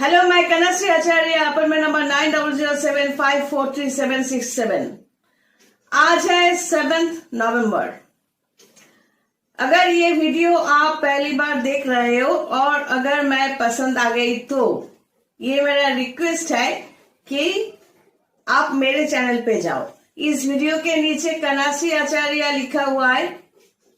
Hello, मैं कनश्री आचार्य, appointment number 9007543767। आज है 7 नवंबर। अगर ये वीडियो आप पहली बार देख रहे हो और अगर मैं पसंद आ गई तो ये मेरा रिक्वेस्ट है कि आप मेरे चैनल पे जाओ। इस वीडियो के नीचे कनश्री आचार्य लिखा हुआ है,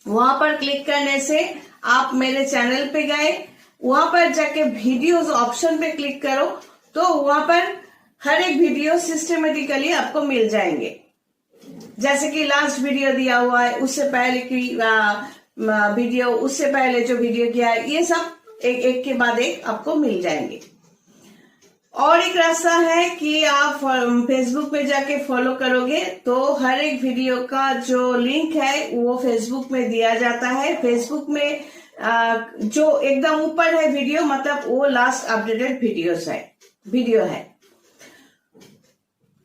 वहां पर क्लिक करने से आप मेरे चैनल पे गए। वहां पर जाके वीडियोस ऑप्शन पे क्लिक करो तो वहां पर हर एक वीडियो सिस्टमेटिकली आपको मिल जाएंगे। जैसे कि लास्ट वीडियो दिया हुआ है, उससे पहले की वीडियो, उससे पहले जो वीडियो किया है, ये सब एक एक के बाद एक आपको मिल जाएंगे। और एक रास्ता है कि आप फेसबुक पे जाके फॉलो करोगे तो हर एक वीडियो का जो लिंक है वो फेसबुक में दिया जाता है। फेसबुक में जो एकदम ऊपर है वीडियो, मतलब वो लास्ट अपडेटेड वीडियो है।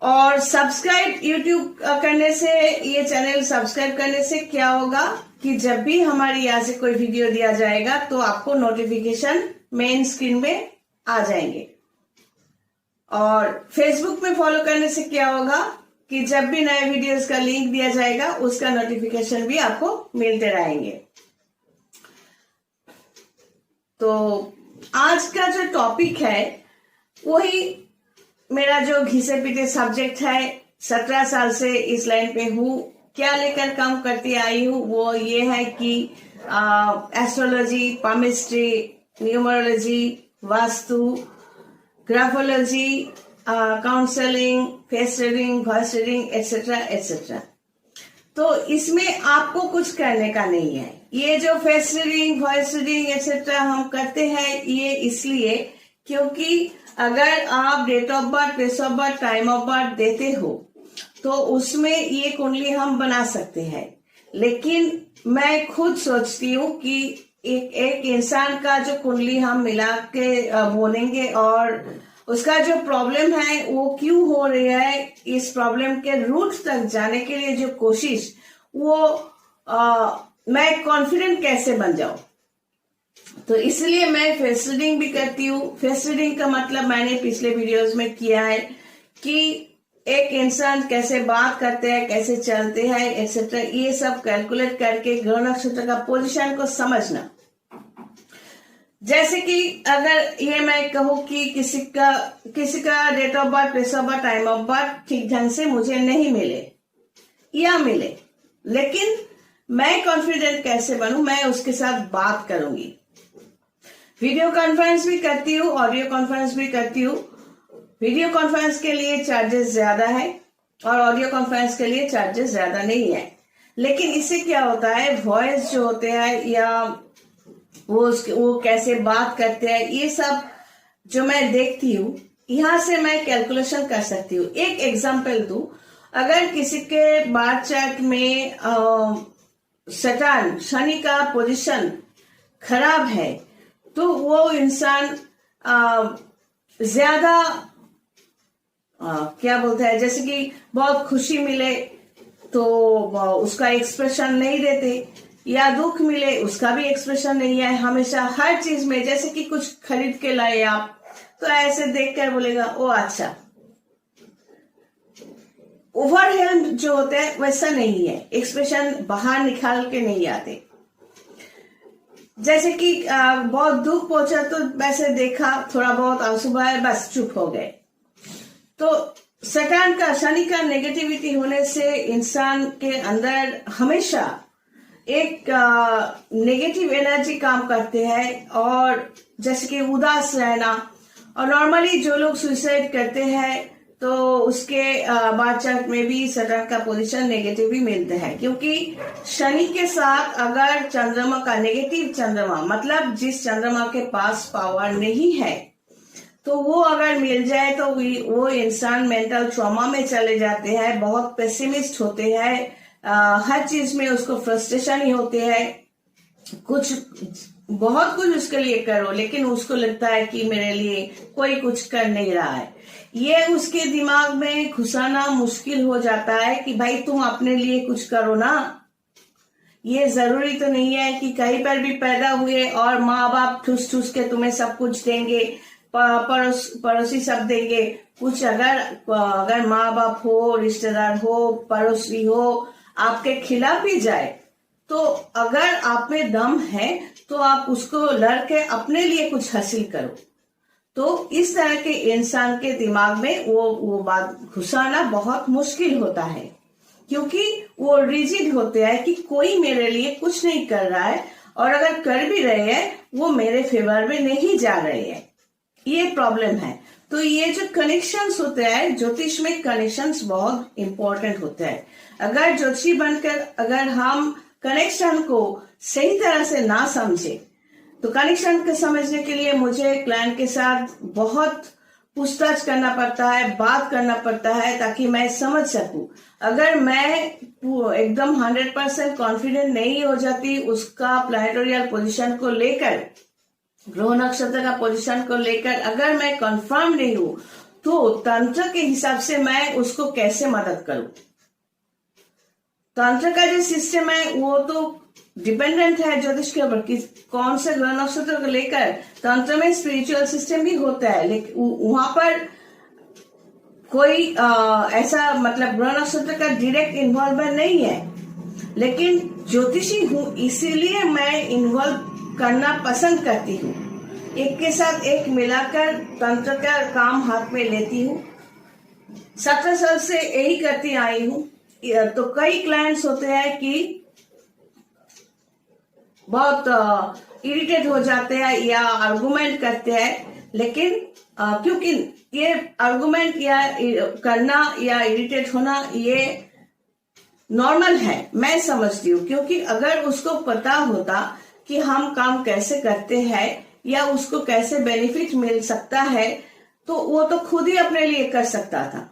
और सब्सक्राइब यूट्यूब करने से, ये चैनल सब्सक्राइब करने से क्या होगा कि जब भी हमारी यहाँ से कोई वीडियो दिया जाएगा तो आपको नोटिफिकेशन मेन स्क्रीन में आ जाएंगे। और फेसबुक में फॉलो करने से क्या होगा कि जब भी नए वीडियोस का लिंक दिया जाएगा उसका नोटिफिकेशन भी आपको मिलते रहेंगे। तो आज का जो टॉपिक है वही मेरा जो घिसे पीटे सब्जेक्ट है। 17 साल से इस लाइन पे हूँ, क्या लेकर काम करती आई हूँ वो ये है कि astrology, palmistry, numerology, vastu, graphology, counselling, face reading, voice reading, etcetera etcetera. तो इसमें आपको कुछ करने का नहीं है। ये जो face reading, voice reading etcetera हम करते हैं ये इसलिए क्योंकि अगर आप date of birth, place of birth, time of birth देते हो तो उसमें ये कुंडली हम बना सकते हैं। लेकिन मैं खुद सोचती हूँ कि एक इंसान का जो कुंडली हम मिला के बोलेंगे और उसका जो प्रॉब्लम है वो क्यों हो रही है, इस प्रॉब्लम के रूट तक जाने के लिए जो कोशिश, वो मैं कॉन्फिडेंट कैसे बन जाऊं। तो इसलिए मैं फेस रीडिंग भी करती हूँ। फेस रीडिंग का मतलब मैंने पिछले वीडियोस में किया है कि एक इंसान कैसे बात करते हैं, कैसे चलते हैं एक्सेट्रा, ये सब कैलकुलेट करके ग्रह नक्षत्र का पोजीशन को समझना। जैसे कि अगर ये मैं कहूँ कि किसी का date of birth, place of birth, time of birth ठीक ढंग से मुझे नहीं मिले या मिले, लेकिन मैं कॉन्फिडेंट कैसे बनूं, मैं उसके साथ बात करूंगी। वीडियो कॉन्फ्रेंस भी करती हूँ, ऑडियो कॉन्फ्रेंस भी करती हूँ। वीडियो कॉन्फ्रेंस के लिए चार्जेस ज्यादा है और ऑडियो कॉन्फ्रेंस के लिए चार्जेस ज्यादा नहीं है। लेकिन इससे क्या होता है, वॉइस जो होते हैं या वो कैसे बात करते हैं, ये सब जो मैं देखती हूँ, यहां से मैं कैलकुलेशन कर सकती हूँ। एक एग्जांपल दूं, अगर किसी के बार्थ चार्ट में सैटर्न, शनि का पोजीशन खराब है तो वो इंसान ज्यादा क्या बोलते हैं, जैसे कि बहुत खुशी मिले तो उसका एक्सप्रेशन नहीं देते, या दुख मिले उसका भी एक्सप्रेशन नहीं है। हमेशा हर चीज में, जैसे कि कुछ खरीद के लाए आप तो ऐसे देखकर बोलेगा ओ अच्छा। ओवरहेल्म जो होते हैं वैसा नहीं है, एक्सप्रेशन बाहर निकाल के नहीं आते। जैसे कि बहुत दुख पहुंचा तो वैसे देखा, थोड़ा बहुत आंसू बहाए, बस चुप हो गए। तो सैटर्न का, शनि का नेगेटिविटी होने से इंसान के अंदर हमेशा एक नेगेटिव एनर्जी काम करते हैं, और जैसे कि उदास रहना। और नॉर्मली जो लोग सुसाइड करते हैं तो उसके बार्थ चार्ट में भी सैटर्न का पोजीशन नेगेटिव ही मिलता है, क्योंकि शनि के साथ अगर चंद्रमा का नेगेटिव चंद्रमा, मतलब जिस चंद्रमा के पास पावर नहीं है, तो वो अगर मिल जाए तो वो इंसान मेंटल ट्रॉमा में चले जाते हैं, बहुत पेसिमिस्ट होते हैं, हर चीज में उसको फ्रस्ट्रेशन ही होते हैं। बहुत कुछ उसके लिए करो लेकिन उसको लगता है कि मेरे लिए कोई कुछ कर नहीं रहा है। ये उसके दिमाग में घुसाना मुश्किल हो जाता है कि भाई तुम अपने लिए कुछ करो ना। ये जरूरी तो नहीं है कि कहीं पर भी पैदा हुए और माँ बाप ठूस ठूस के तुम्हें सब कुछ देंगे। पड़ोसी सब देंगे, कुछ अगर माँ बाप हो, रिश्तेदार हो, पड़ोसी हो आपके खिलाफ भी जाए, तो अगर आप में दम है तो आप उसको लड़के अपने लिए कुछ हासिल करो। तो इस तरह के इंसान के दिमाग में वो बात घुसाना बहुत मुश्किल होता है, क्योंकि वो रिजिड होते हैं कि कोई मेरे लिए कुछ नहीं कर रहा है, और अगर कर भी रहे हैं वो मेरे फेवर में नहीं जा रहे हैं। ये प्रॉब्लम है। तो ये जो कनेक्शंस होते हैं, ज्योतिष में कनेक्शंस बहुत इंपॉर्टेंट होते हैं। अगर ज्योतिषी बनकर अगर हम कनेक्शन को सही तरह से ना समझे, तो कनेक्शन को समझने के लिए मुझे क्लाइंट के साथ बहुत पूछताछ करना पड़ता है, बात करना पड़ता है, ताकि मैं समझ सकूं। अगर मैं एकदम 100% कॉन्फिडेंट नहीं हो जाती उसका प्लैनेटोरियल पोजीशन को लेकर, ग्रह नक्षत्र का पोजीशन को लेकर अगर मैं कंफर्म नहीं हूं, तो तंत्र के हिसाब से मैं उसको कैसे मदद करूं। तंत्र का जो सिस्टम है वो तो डिपेंडेंट है ज्योतिष के ऊपर कि कौन से ग्रह नक्षत्र को लेकर। तंत्र में स्पिरिचुअल सिस्टम भी होता है, लेकिन वहां पर कोई ऐसा मतलब ग्रह नक्षत्र का डायरेक्ट इन्वॉल्वमेंट नहीं है, लेकिन ज्योतिषी हूं इसीलिए मैं इन्वॉल्व करना पसंद करती हूँ। एक के साथ एक मिलाकर तंत्र का काम हाथ में लेती हूँ। 17 साल से यही करती आई हूँ। तो कई क्लाइंट्स होते हैं कि बहुत इरिटेट हो जाते हैं या आर्गुमेंट करते हैं, लेकिन क्योंकि ये आर्गुमेंट या करना या इरिटेट होना ये नॉर्मल है, मैं समझती हूँ। क्योंकि अगर उसको पता होता कि हम काम कैसे करते हैं या उसको कैसे बेनिफिट मिल सकता है, तो वो तो खुद ही अपने लिए कर सकता था।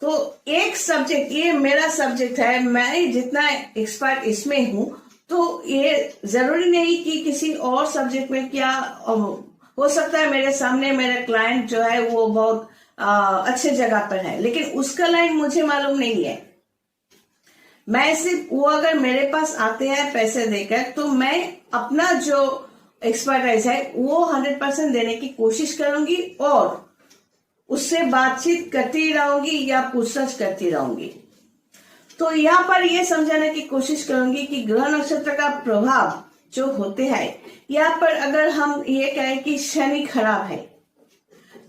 तो एक सब्जेक्ट, ये मेरा सब्जेक्ट है, मैं जितना एक्सपर्ट इसमें हूं, तो ये जरूरी नहीं कि किसी और सब्जेक्ट में क्या हो सकता है। मेरे सामने मेरा क्लाइंट जो है वो बहुत अच्छे जगह पर है, लेकिन उसका लाइन मुझे मालूम नहीं है। मैं सिर्फ वो अगर मेरे पास आते हैं पैसे देकर, तो मैं अपना जो एक्सपर्टाइज है वो 100% देने की कोशिश करूंगी और उससे बातचीत करती रहूंगी या पूछताछ करती रहूंगी। तो यहाँ पर ये समझाने की कोशिश करूंगी कि ग्रह नक्षत्र का प्रभाव जो होते हैं, यहाँ पर अगर हम ये कहें कि शनि खराब है,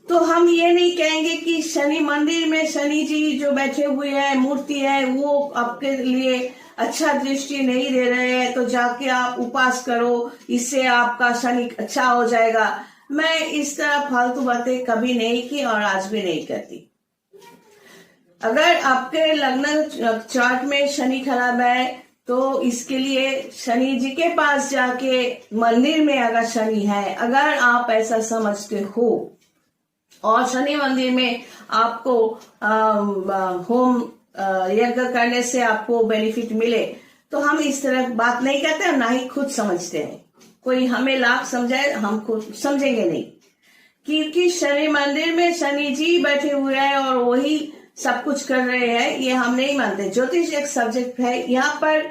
तो हम ये नहीं कहेंगे कि शनि मंदिर में शनि जी जो बैठे हुए हैं, मूर्ति है, वो आपके लिए अच्छा दृष्टि नहीं दे रहे हैं, तो जाके आप उपास करो, इससे आपका शनि अच्छा हो जाएगा। मैं इस तरह फालतू बातें कभी नहीं की और आज भी नहीं करती। अगर आपके लग्न चार्ट में शनि खराब है, तो इसके लिए शनि जी के पास जाके मंदिर में अगर शनि है, अगर आप ऐसा समझते हो और शनि मंदिर में आपको होम यज्ञ करने से आपको बेनिफिट मिले, तो हम इस तरह बात नहीं करते और ना ही खुद समझते हैं। कोई हमें लाख समझाए, हम खुद समझेंगे नहीं, क्योंकि शनि मंदिर में शनि जी बैठे हुए हैं और वही सब कुछ कर रहे हैं, ये हम नहीं मानते। ज्योतिष एक सब्जेक्ट है, यहाँ पर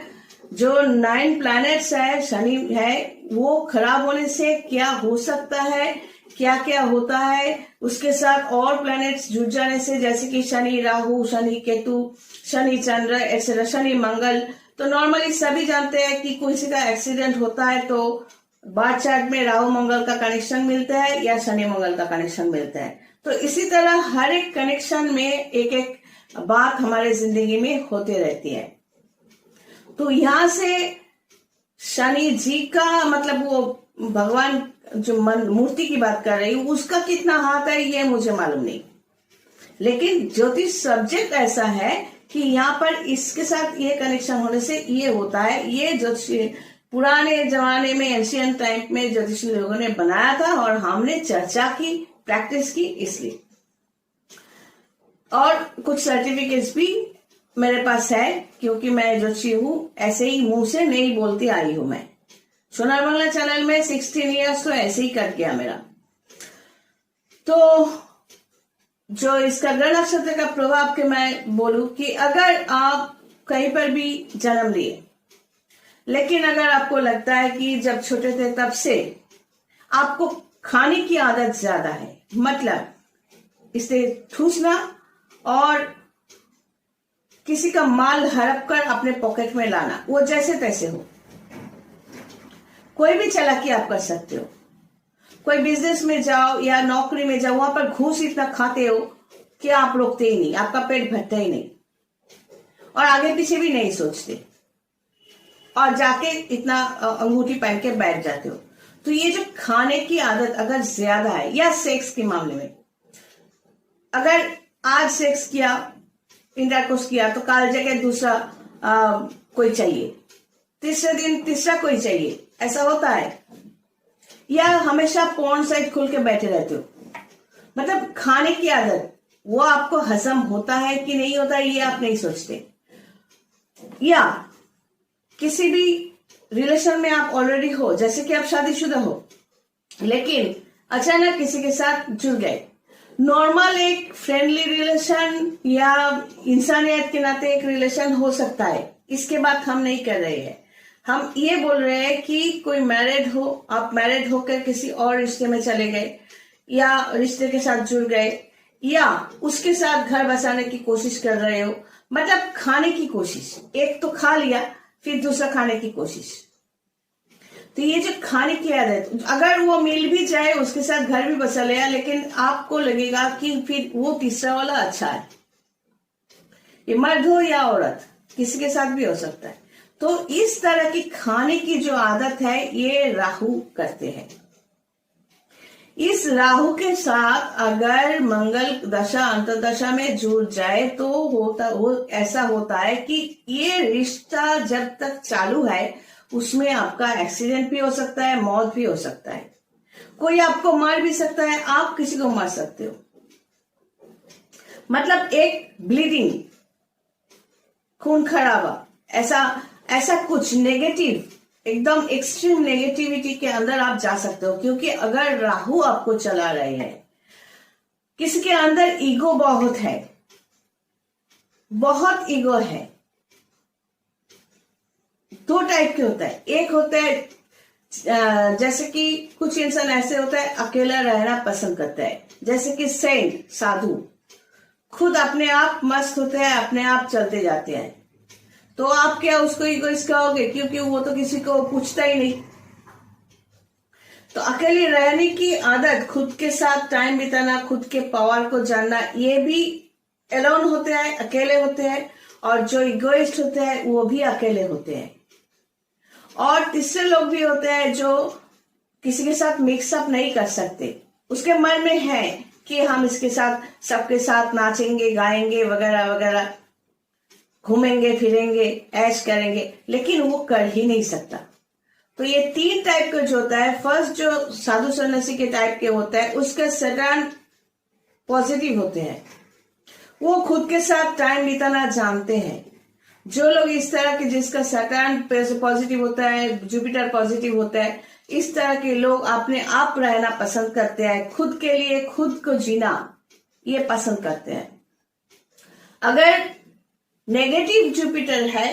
जो 9 प्लैनेट्स है, शनि है, वो खराब होने से क्या हो सकता है, क्या क्या होता है, उसके साथ और प्लैनेट्स जुड़ जाने से, जैसे कि शनि राहु, शनि केतु, शनि चंद्र एक्सेट्रा, शनि मंगल। तो नॉर्मली सभी जानते हैं कि किसी का एक्सीडेंट होता है तो बार्थ चार्ट में राहु मंगल का कनेक्शन मिलता है या शनि मंगल का कनेक्शन मिलता है। तो इसी तरह हर एक कनेक्शन में एक एक बात हमारे जिंदगी में होती रहती है। तो यहाँ से शनि जी का मतलब वो भगवान जो मूर्ति की बात कर रही हूँ, उसका कितना हाथ है ये मुझे मालूम नहीं, लेकिन ज्योतिष सब्जेक्ट ऐसा है कि यहाँ पर इसके साथ ये कनेक्शन होने से ये होता है। ये ज्योतिष पुराने जमाने में, एंशियंट टाइम में ज्योतिषी लोगों ने बनाया था और हमने चर्चा की, प्रैक्टिस की, इसलिए। और कुछ सर्टिफिकेट्स भी मेरे पास है, क्योंकि मैं ज्योतिषी हूँ, ऐसे ही मुंह से नहीं बोलती आई हूं मैं। सोनार बंगला चैनल में 16 इयर्स तो ऐसे ही कट गया मेरा। तो जो इसका ग्रह नक्षत्र का प्रभाव के मैं बोलूं कि अगर आप कहीं पर भी जन्म लिए, लेकिन अगर आपको लगता है कि जब छोटे थे तब से आपको खाने की आदत ज्यादा है, मतलब इसे ठूसना और किसी का माल हड़प कर अपने पॉकेट में लाना, वो जैसे तैसे हो, कोई भी चालाकी आप कर सकते हो। कोई बिजनेस में जाओ या नौकरी में जाओ, वहां पर घूस इतना खाते हो कि आप रुकते ही नहीं, आपका पेट भरता ही नहीं और आगे पीछे भी नहीं सोचते और जाके इतना अंगूठी पहन के बैठ जाते हो। तो ये जो खाने की आदत अगर ज्यादा है, या सेक्स के मामले में, अगर आज सेक्स किया, इंटरकोर्स किया, तो कल जगह दूसरा कोई चाहिए, तीसरे दिन तीसरा कोई चाहिए, ऐसा होता है। या हमेशा पोर्न साइट खोल के बैठे रहते हो, मतलब खाने की आदत, वो आपको हजम होता है कि नहीं होता है ये आप नहीं सोचते। या किसी भी रिलेशन में आप ऑलरेडी हो, जैसे कि आप शादीशुदा हो, लेकिन अचानक किसी के साथ जुड़ गए, नॉर्मल एक फ्रेंडली रिलेशन या इंसानियत के नाते एक रिलेशन हो सकता है, इसके बात हम नहीं कर रहे हैं। हम ये बोल रहे हैं कि कोई मैरिड हो, आप मैरिड होकर किसी और रिश्ते में चले गए या रिश्ते के साथ जुड़ गए या उसके साथ घर बसाने की कोशिश कर रहे हो, मतलब खाने की कोशिश, एक तो खा लिया फिर दूसरा खाने की कोशिश। तो ये जो खाने की आदत, अगर वो मिल भी जाए, उसके साथ घर भी बसा लिया, लेकिन आपको लगेगा कि फिर वो तीसरा वाला अच्छा है। ये मर्द हो या औरत, किसी के साथ भी हो सकता है। तो इस तरह की खाने की जो आदत है, ये राहु करते हैं। इस राहु के साथ अगर मंगल दशा अंतर्दशा में जुड़ जाए तो ऐसा होता है कि ये रिश्ता जब तक चालू है उसमें आपका एक्सीडेंट भी हो सकता है, मौत भी हो सकता है, कोई आपको मार भी सकता है, आप किसी को मार सकते हो। मतलब एक ब्लीडिंग, खून खराबा, ऐसा कुछ नेगेटिव, एकदम एक्सट्रीम नेगेटिविटी के अंदर आप जा सकते हो। क्योंकि अगर राहु आपको चला रहे हैं, किसी के अंदर ईगो बहुत है, बहुत ईगो है। दो टाइप के होता है, एक होता है जैसे कि कुछ इंसान ऐसे होता है अकेला रहना पसंद करता है, जैसे कि सेंट, साधु, खुद अपने आप मस्त होते हैं, अपने आप चलते जाते हैं। तो आप क्या उसको ईगोइस्ट कहोगे, क्योंकि वो तो किसी को पूछता ही नहीं। तो अकेले रहने की आदत, खुद के साथ टाइम बिताना, खुद के पावर को जानना, ये भी एलोन होते हैं, अकेले होते हैं। और जो इगोइस्ट होते हैं वो भी अकेले होते हैं। और तीसरे लोग भी होते हैं जो किसी के साथ मिक्सअप नहीं कर सकते, उसके मन में है कि हम इसके साथ, सबके साथ नाचेंगे, गाएंगे, वगैरह वगैरह, घूमेंगे फिरेंगे, ऐश करेंगे, लेकिन वो कर ही नहीं सकता। तो ये तीन टाइप का जो होता है, फर्स्ट जो साधु सन्यासी के टाइप के होता है, उसका सैटर्न पॉजिटिव होते हैं, वो खुद के साथ टाइम बिताना जानते हैं। जो लोग इस तरह के, जिसका सैटर्न पॉजिटिव होता है, जुपिटर पॉजिटिव होता है, इस तरह के लोग अपने आप रहना पसंद करते हैं, खुद के लिए खुद को जीना ये पसंद करते हैं। अगर नेगेटिव जुपिटर है,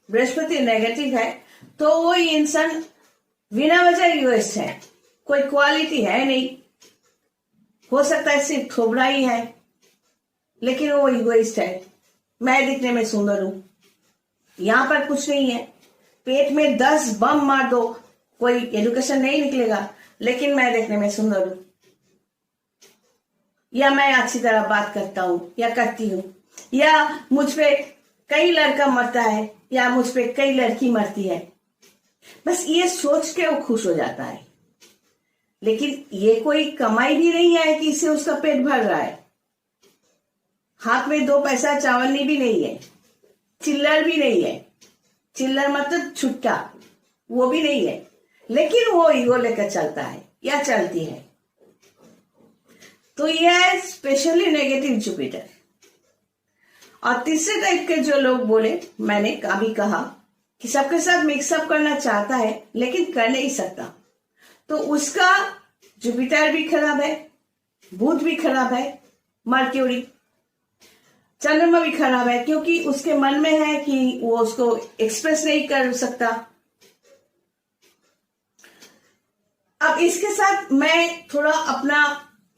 बृहस्पति नेगेटिव है, तो वो इंसान बिना वजह इगोइस्ट है, कोई क्वालिटी है नहीं, हो सकता है सिर्फ थोबड़ा ही है, लेकिन वो इगोइस्ट है। मैं दिखने में सुंदर हूं, यहां पर कुछ नहीं है, पेट में 10 बम मार दो, कोई एजुकेशन नहीं निकलेगा, लेकिन मैं देखने में सुंदर हूं, या मैं अच्छी तरह बात करता हूं या करती हूं, या मुझ पे कई लड़का मरता है या मुझ पे कई लड़की मरती है, बस ये सोच के वो खुश हो जाता है। लेकिन ये कोई कमाई भी नहीं है कि इससे उसका पेट भर रहा है, हाथ में 2 पैसा चावलनी भी नहीं है, चिल्लर भी नहीं है, चिल्लर मतलब छुट्टा, वो भी नहीं है, लेकिन वो ईगो लेकर चलता है या चलती है। तो यह है स्पेशली नेगेटिव जुपिटर। और तीसरे टाइप के जो लोग बोले, मैंने अभी कहा कि सबके साथ मिक्सअप करना चाहता है लेकिन कर नहीं सकता, तो उसका जुपिटर भी खराब है, बुध भी खराब है, मर्क्यूरी, चंद्रमा भी खराब है, क्योंकि उसके मन में है कि वो उसको एक्सप्रेस नहीं कर सकता। अब इसके साथ मैं थोड़ा अपना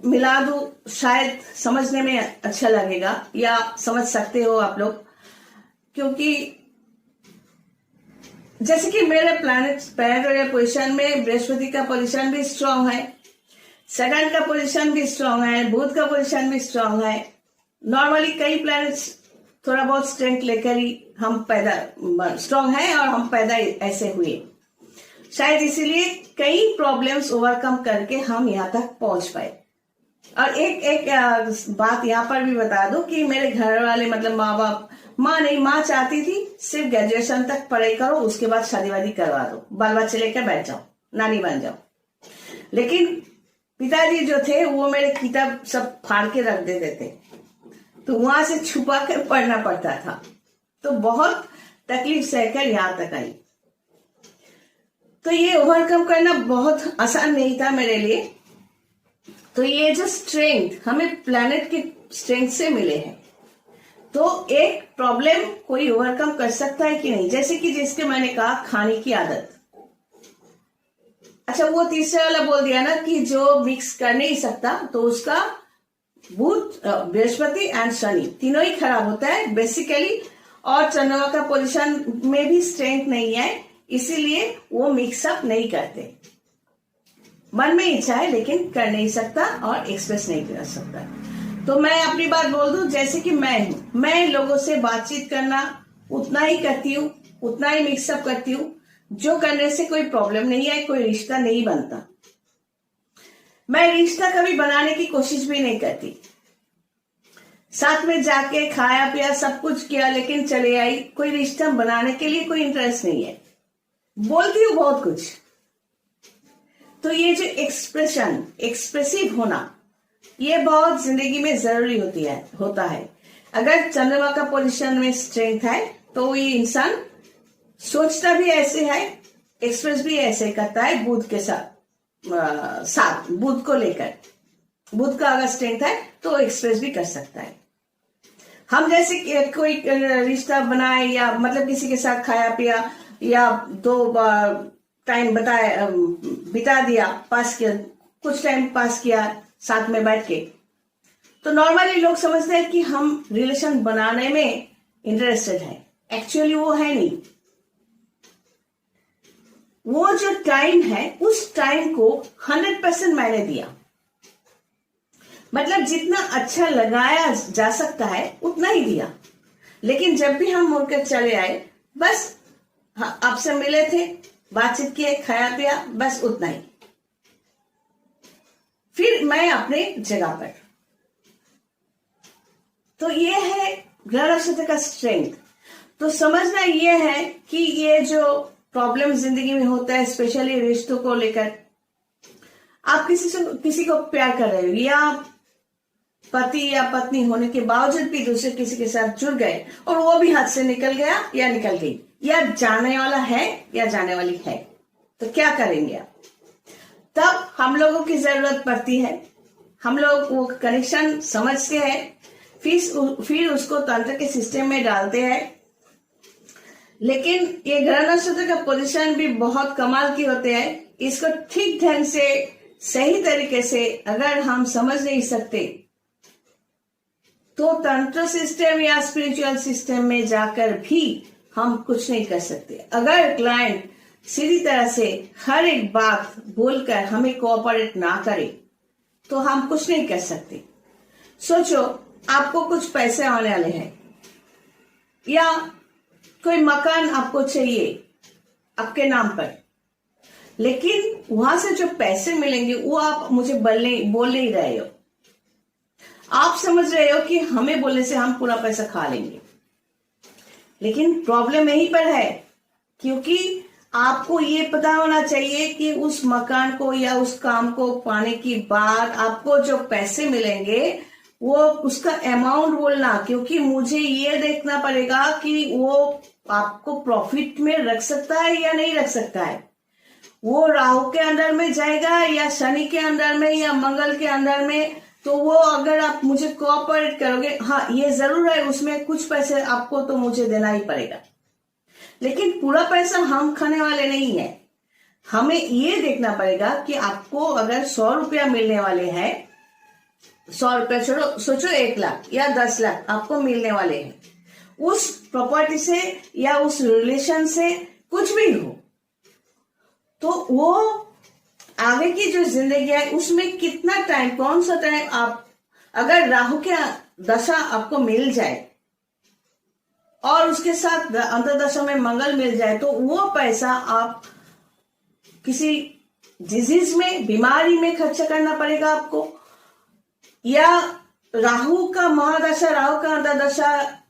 मिला दूं, शायद समझने में अच्छा लगेगा या समझ सकते हो आप लोग। क्योंकि जैसे कि मेरे प्लैनेटरी पोजीशन में बृहस्पति का पोजीशन भी स्ट्रांग है, सैटर्न का पोजीशन भी स्ट्रांग है, बुध का पोजीशन भी स्ट्रांग है। नॉर्मली कई प्लैनेट्स थोड़ा बहुत स्ट्रेंथ लेकर ही हम पैदा स्ट्रांग है और हम पैदा ऐसे हुए। शायद इसीलिए कई प्रॉब्लम्स ओवरकम करके हम यहाँ तक पहुंच पाए। और एक बात यहाँ पर भी बता दो कि मेरे घर वाले मतलब माँ बाप, माँ चाहती थी सिर्फ ग्रेजुएशन तक पढ़ाई करो, उसके बाद शादी वादी करवा दो, बाल बच्चे लेकर बैठ जाओ, नानी बन जाओ। लेकिन पिताजी जो थे वो मेरे किताब सब फाड़ के रख देते थे, तो वहां से छुपा कर पढ़ना पड़ता था। तो बहुत तकलीफ सहकर यहाँ तक आई। तो ये ओवरकम करना बहुत आसान नहीं था मेरे लिए। तो ये जो स्ट्रेंथ हमें प्लैनेट के स्ट्रेंथ से मिले हैं, तो एक प्रॉब्लम कोई ओवरकम कर सकता है कि नहीं। जैसे कि जिसके मैंने कहा खाने की आदत, अच्छा वो तीसरा वाला बोल दिया ना कि जो मिक्स कर नहीं सकता, तो उसका बुध, बृहस्पति एंड शनि तीनों ही खराब होता है बेसिकली। और चंद्रमा का पोजीशन में भी स्ट्रेंथ नहीं है, इसीलिए वो मिक्सअप नहीं करते। मन में इच्छा है लेकिन कर नहीं सकता और एक्सप्रेस नहीं कर सकता। तो मैं अपनी बात बोल दूं, जैसे कि मैं लोगों से बातचीत करना उतना ही करती हूँ, उतना ही मिक्सअप करती हूँ जो करने से कोई प्रॉब्लम नहीं है, कोई रिश्ता नहीं बनता। मैं रिश्ता कभी बनाने की कोशिश भी नहीं करती। साथ में जाके खाया पिया सब कुछ किया लेकिन चले आई, कोई रिश्ता बनाने के लिए कोई इंटरेस्ट नहीं है। बोलती हूँ बहुत कुछ। तो ये जो एक्सप्रेसिव होना, ये बहुत जिंदगी में जरूरी होता है। अगर चंद्रमा का पोजीशन में स्ट्रेंथ है तो ये इंसान सोचता भी ऐसे है, एक्सप्रेस भी ऐसे करता है बुध के साथ बुध को लेकर। बुध का अगर स्ट्रेंथ है तो एक्सप्रेस भी कर सकता है। हम जैसे कोई रिश्ता बनाए या मतलब किसी के साथ खाया पिया या दो टाइम बिता दिया, पास किया, कुछ टाइम पास किया साथ में बैठ के, तो नॉर्मली लोग समझते हैं कि हम रिलेशन बनाने में इंटरेस्टेड है। एक्चुअली वो है नहीं। वो जो टाइम है उस टाइम को 100% मैंने दिया, मतलब जितना अच्छा लगाया जा सकता है उतना ही दिया। लेकिन जब भी हम मुड़कर चले आए, बस आपसे मिले थे, बातचीत किए, खाया पिया, बस उतना ही। फिर मैं अपने जगह पर। तो ये है ग्रह नक्षत्र का स्ट्रेंथ। तो समझना ये है कि ये जो प्रॉब्लम जिंदगी में होता है, स्पेशली रिश्तों को लेकर, आप किसी को प्यार कर रहे हो या पति या पत्नी होने के बावजूद भी दूसरे किसी के साथ जुड़ गए और वो भी हाथ से निकल गया या निकल गई या जाने वाला है या जाने वाली है, तो क्या करेंगे आप? तब हम लोगों की जरूरत पड़ती है। हम लोग वो कनेक्शन समझते हैं, फिर उसको तंत्र के सिस्टम में डालते हैं। लेकिन ये ग्रह नक्षत्र का पोजीशन भी बहुत कमाल की होते हैं। इसको ठीक ढंग से सही तरीके से अगर हम समझ नहीं सकते तो तंत्र सिस्टम या स्पिरिचुअल सिस्टम में जाकर भी हम कुछ नहीं कर सकते। अगर क्लाइंट सीधी तरह से हर एक बात बोलकर हमें कोऑपरेट ना करे तो हम कुछ नहीं कर सकते। सोचो आपको कुछ पैसे आने वाले हैं या कोई मकान आपको चाहिए आपके नाम पर, लेकिन वहां से जो पैसे मिलेंगे वो आप मुझे बोल नहीं रहे हो। आप समझ रहे हो कि हमें बोलने से हम पूरा पैसा खा लेंगे, लेकिन प्रॉब्लम यहीं पर है, क्योंकि आपको ये पता होना चाहिए कि उस मकान को या उस काम को पाने के बाद आपको जो पैसे मिलेंगे वो उसका अमाउंट बोलना, क्योंकि मुझे ये देखना पड़ेगा कि वो आपको प्रॉफिट में रख सकता है या नहीं रख सकता है। वो राहु के अंदर में जाएगा या शनि के अंदर में या मंगल के अंदर में, तो वो अगर आप मुझे कोऑपरेट करोगे, हाँ ये जरूर है उसमें कुछ पैसे आपको तो मुझे देना ही पड़ेगा, लेकिन पूरा पैसा हम खाने वाले नहीं है। हमें ये देखना पड़ेगा कि आपको अगर 100 रुपया मिलने वाले हैं, 100 रुपया छोड़ो, सोचो 1 लाख या 10 लाख आपको मिलने वाले हैं, उस प्रॉपर्टी से या उस रिलेशन से कुछ भी हो, तो वो आगे की जो जिंदगी है उसमें कितना टाइम, कौन सा टाइम आप, अगर राहु के दशा आपको मिल जाए और उसके साथ अंतर्दशा में मंगल मिल जाए, तो वो पैसा आप किसी डिजीज में, बीमारी में खर्च करना पड़ेगा आपको, या राहु का महादशा, राहु का अंतर्दशा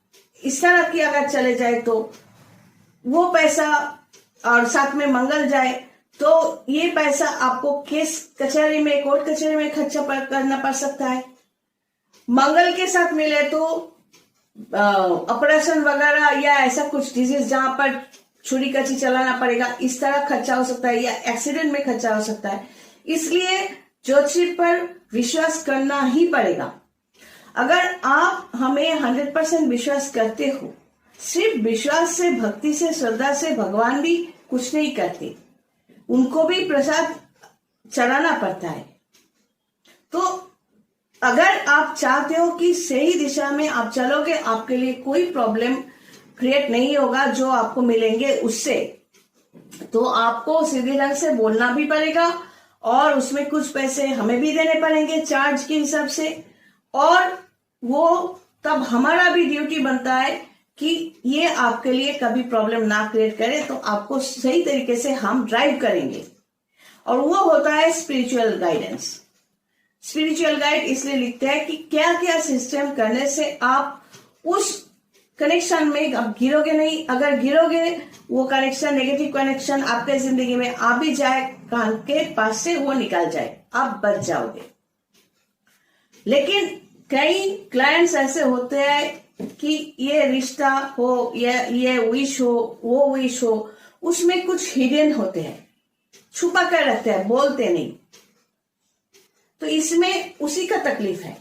इस तरह की अगर चले जाए तो वो पैसा, और साथ में मंगल जाए तो ये पैसा आपको केस कचहरी में, कोर्ट कचहरी में खर्चा करना पड़ सकता है। मंगल के साथ मिले तो ऑपरेशन वगैरह या ऐसा कुछ डिजीज जहां पर छुरी कची चलाना पड़ेगा, इस तरह खर्चा हो सकता है, या एक्सीडेंट में खर्चा हो सकता है। इसलिए ज्योतिष पर विश्वास करना ही पड़ेगा। अगर आप हमें 100% विश्वास करते हो, सिर्फ विश्वास से, भक्ति से, श्रद्धा से भगवान भी कुछ नहीं करते, उनको भी प्रसाद चढ़ाना पड़ता है। तो अगर आप चाहते हो कि सही दिशा में आप चलोगे, आपके लिए कोई प्रॉब्लम क्रिएट नहीं होगा जो आपको मिलेंगे उससे, तो आपको सीधे ढंग से बोलना भी पड़ेगा और उसमें कुछ पैसे हमें भी देने पड़ेंगे चार्ज के हिसाब से, और वो तब हमारा भी ड्यूटी बनता है कि ये आपके लिए कभी प्रॉब्लम ना क्रिएट करे, तो आपको सही तरीके से हम ड्राइव करेंगे। और वो होता है स्पिरिचुअल गाइडेंस। स्पिरिचुअल गाइड इसलिए लिखते हैं कि क्या क्या सिस्टम करने से आप उस कनेक्शन में आप गिरोगे नहीं। अगर गिरोगे, वो कनेक्शन, नेगेटिव कनेक्शन आपके जिंदगी में आ भी जाए, कान के पास से वो निकल जाए, आप बच जाओगे। लेकिन कई क्लाइंट्स ऐसे होते हैं कि ये रिश्ता हो, ये विश हो, वो विश हो, उसमें कुछ हिडन होते हैं, छुपा कर रखते हैं, बोलते नहीं। तो इसमें उसी का तकलीफ है।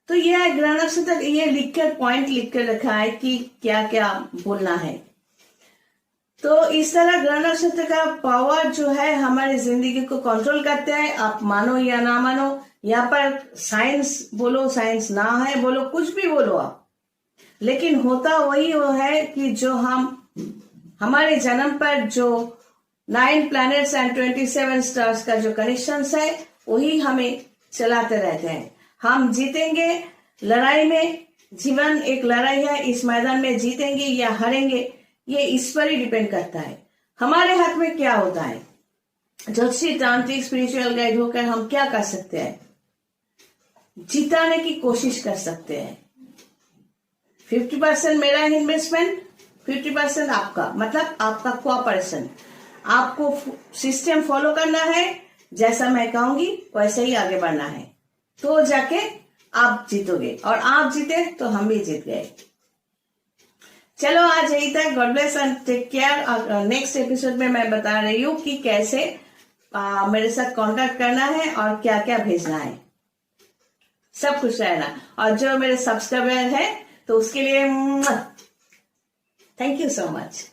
तो यह ग्रह नक्षत्र ये लिखकर, पॉइंट लिखकर रखा है कि क्या क्या बोलना है। तो इस तरह ग्रह नक्षत्र का पावर जो है हमारी जिंदगी को कंट्रोल करते हैं। आप मानो या ना मानो, यहाँ पर साइंस बोलो, साइंस ना है बोलो, कुछ भी बोलो आप, लेकिन होता वही वो है कि जो हम हमारे जन्म पर जो 9 प्लैनेट्स एंड 27 स्टार्स का जो कनेक्शन है वही हमें चलाते रहते हैं। हम जीतेंगे लड़ाई में, जीवन एक लड़ाई है, इस मैदान में जीतेंगे या हारेंगे ये इस पर ही डिपेंड करता है। हमारे हाथ में क्या होता है। ज्योतिषी, तांत्रिक, स्पिरिचुअल गाइड होकर हम क्या कर सकते हैं, जिताने की कोशिश कर सकते हैं। 50% मेरा इन्वेस्टमेंट, 50% आपका, मतलब आपका कोऑपरेशन। आपको सिस्टम फॉलो करना है, जैसा मैं कहूंगी वैसे ही आगे बढ़ना है, तो जाके आप जीतोगे, और आप जीते तो हम भी जीत गए। चलो आज यही तक। God bless and take care. Next episode में मैं बता रही हूँ कि कैसे मेरे साथ कांटेक्ट करना है और क्या क्या भेजना है। सब खुश रहना, और जो मेरे सब्सक्राइबर है तो उसके लिए थैंक यू सो मच।